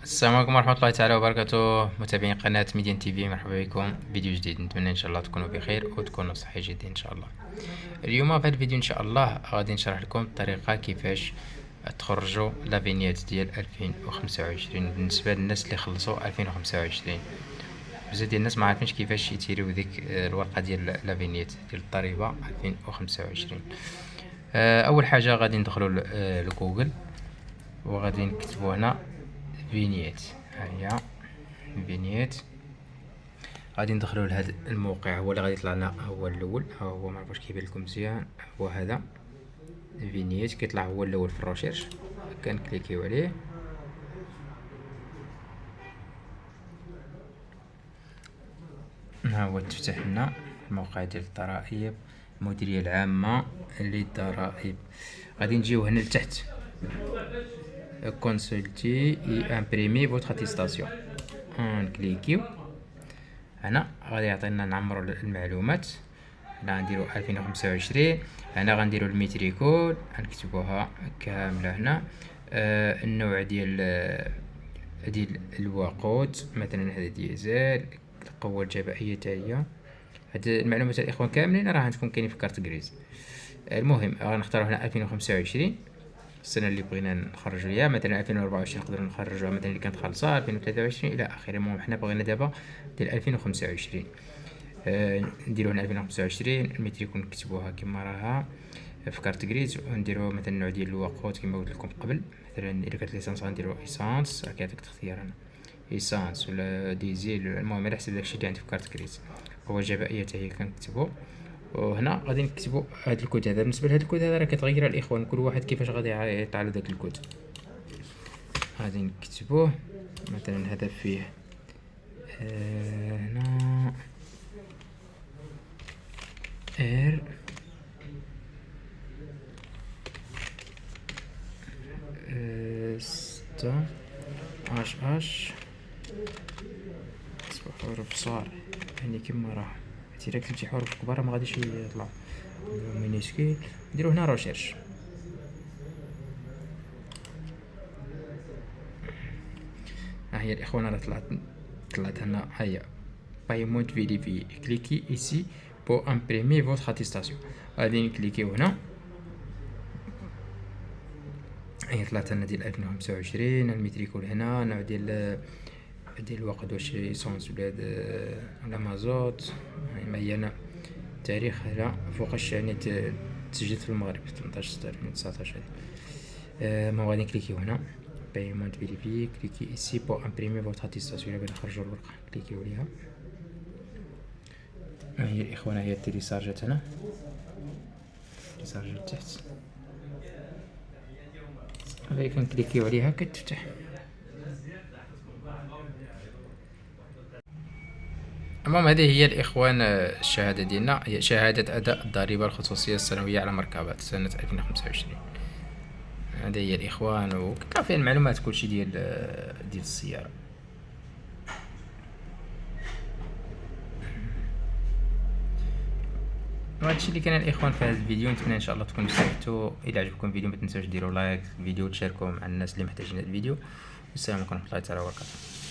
السلام عليكم ورحمة الله تعالى وبركاته، متابعين قناة ميديان تي في. مرحبا بكم فيديو جديد. نتمنى ان شاء الله تكونوا بخير وتكونوا صحي جدا ان شاء الله. اليوم في هذا الفيديو ان شاء الله غادي نشرح لكم الطريقة كيفاش تخرجوا لافينيات ديال 2025 بالنسبة للناس اللي خلصوا 2025. بزاف ديال الناس ما عارفينش كيفاش يتيريو ديك الورقة ديال لافينيات ديال الضريبة 2025. اول حاجة غادي ندخلوا لجوجل وغادي نكتبوا هنا فينيات. هيا فينيات، غادي ندخلوا لهذا الموقع، هو اللي غادي يطلع لنا هو الاول. هو ما عرفتش كيبان لكم مزيان، هو هذا فينيات كيطلع هو الاول في الريشيرش. كنكليكيو عليه، ها هو تفتح لنا الموقع ديال الضرائب، المديريه العامه للضرائب. غادي نجيو هنا لتحت، كونسلتي اي امبريمي فوتر اتيستاسيون. نكليكيو هنا، غادي يعطينا نعمرو المعلومات. هنا غنديرو 2025، هنا غنديرو الميتريكول غنكتبوها كامله هنا. النوع ديال الوقود، مثلا هذا ديزل. القوه الجبائيه حتى هي. هاد المعلومات الاخوان كاملين راه غتكون كاينين في كارت غريز. المهم غنختارو هنا 2025 السنه اللي بغينا نخرجوا ليها. مثلا 2024 نقدروا نخرجوها مثلا اللي كانت خالصه 2023 الى اخره. المهم حنا بغينا دابا ديال 2025. نديرو هنا 2025 الميتريكون نكتبوها كما راها في كارت غريز، ونديرو مثلا النوع ديال الوقود كما قلت لكم قبل. مثلا الا كانت ليسانس غنديرو ايسانس، راه كيعطيك الاختيار هنا ايسانس ولا ديزيل. المهم على حسب داكشي اللي عندك في كارت غريز. هو الجبائيه حتى هي كنكتبو. وهنا غادي نكتبوا هاد الكود هذا. بالنسبه لهاد الكود هذا راه كتغير الاخوان، كل واحد كيفاش غادي يطلع له داك الكود. غادي نكتبوه مثلا هذا فيه هنا ار ستة اش تصبح حروف صغار يعني كما راه. الا كتبتي حروف كبار ما غاديش يطلع مينيسكيل. نديرو هنا ريشيرش. ها هي الاخوان راه طلعت هنا. هيا بايمونت فيريفي، كليكي ايسي بو امبريمي فوتر اتيستاسيون. غادي نكليكيو هنا. هي طلعت لنا ديال 2025. الميتريكول هنا، النوع ديال الوقود، واش ايسونس ولا مازوت. ما هي هنا التاريخ هنا فوقاش يعني تسجلت في المغرب 18/6/2019. ما غادي نكليكيو هنا بايمونت فيريفي، كليكي ايسي بو امبريمي فوتر اتيستاسيون. الا بغينا نخرجوا الورقه كليكيو عليها. هي الاخوان هي تيليسارجات هنا، تيليسارجات تحت. هذا كنكليكيو عليها كتفتح. المهم هذه هي الاخوان الشهاده ديالنا، هي شهاده اداء الضريبه الخصوصيه السنويه على مركبات سنه 2025. هذه هي الاخوان، وكتلقى فيها المعلومات كلشي ديال السياره. وهادشي اللي كان الاخوان في هذا الفيديو. نتمنى ان شاء الله تكونوا استفدتوا. الى عجبكم الفيديو ما تنساوش ديروا لايك الفيديو وتشاركوه مع الناس اللي محتاجين هذا الفيديو. والسلام عليكم ورحمه الله تعالى وبركاته.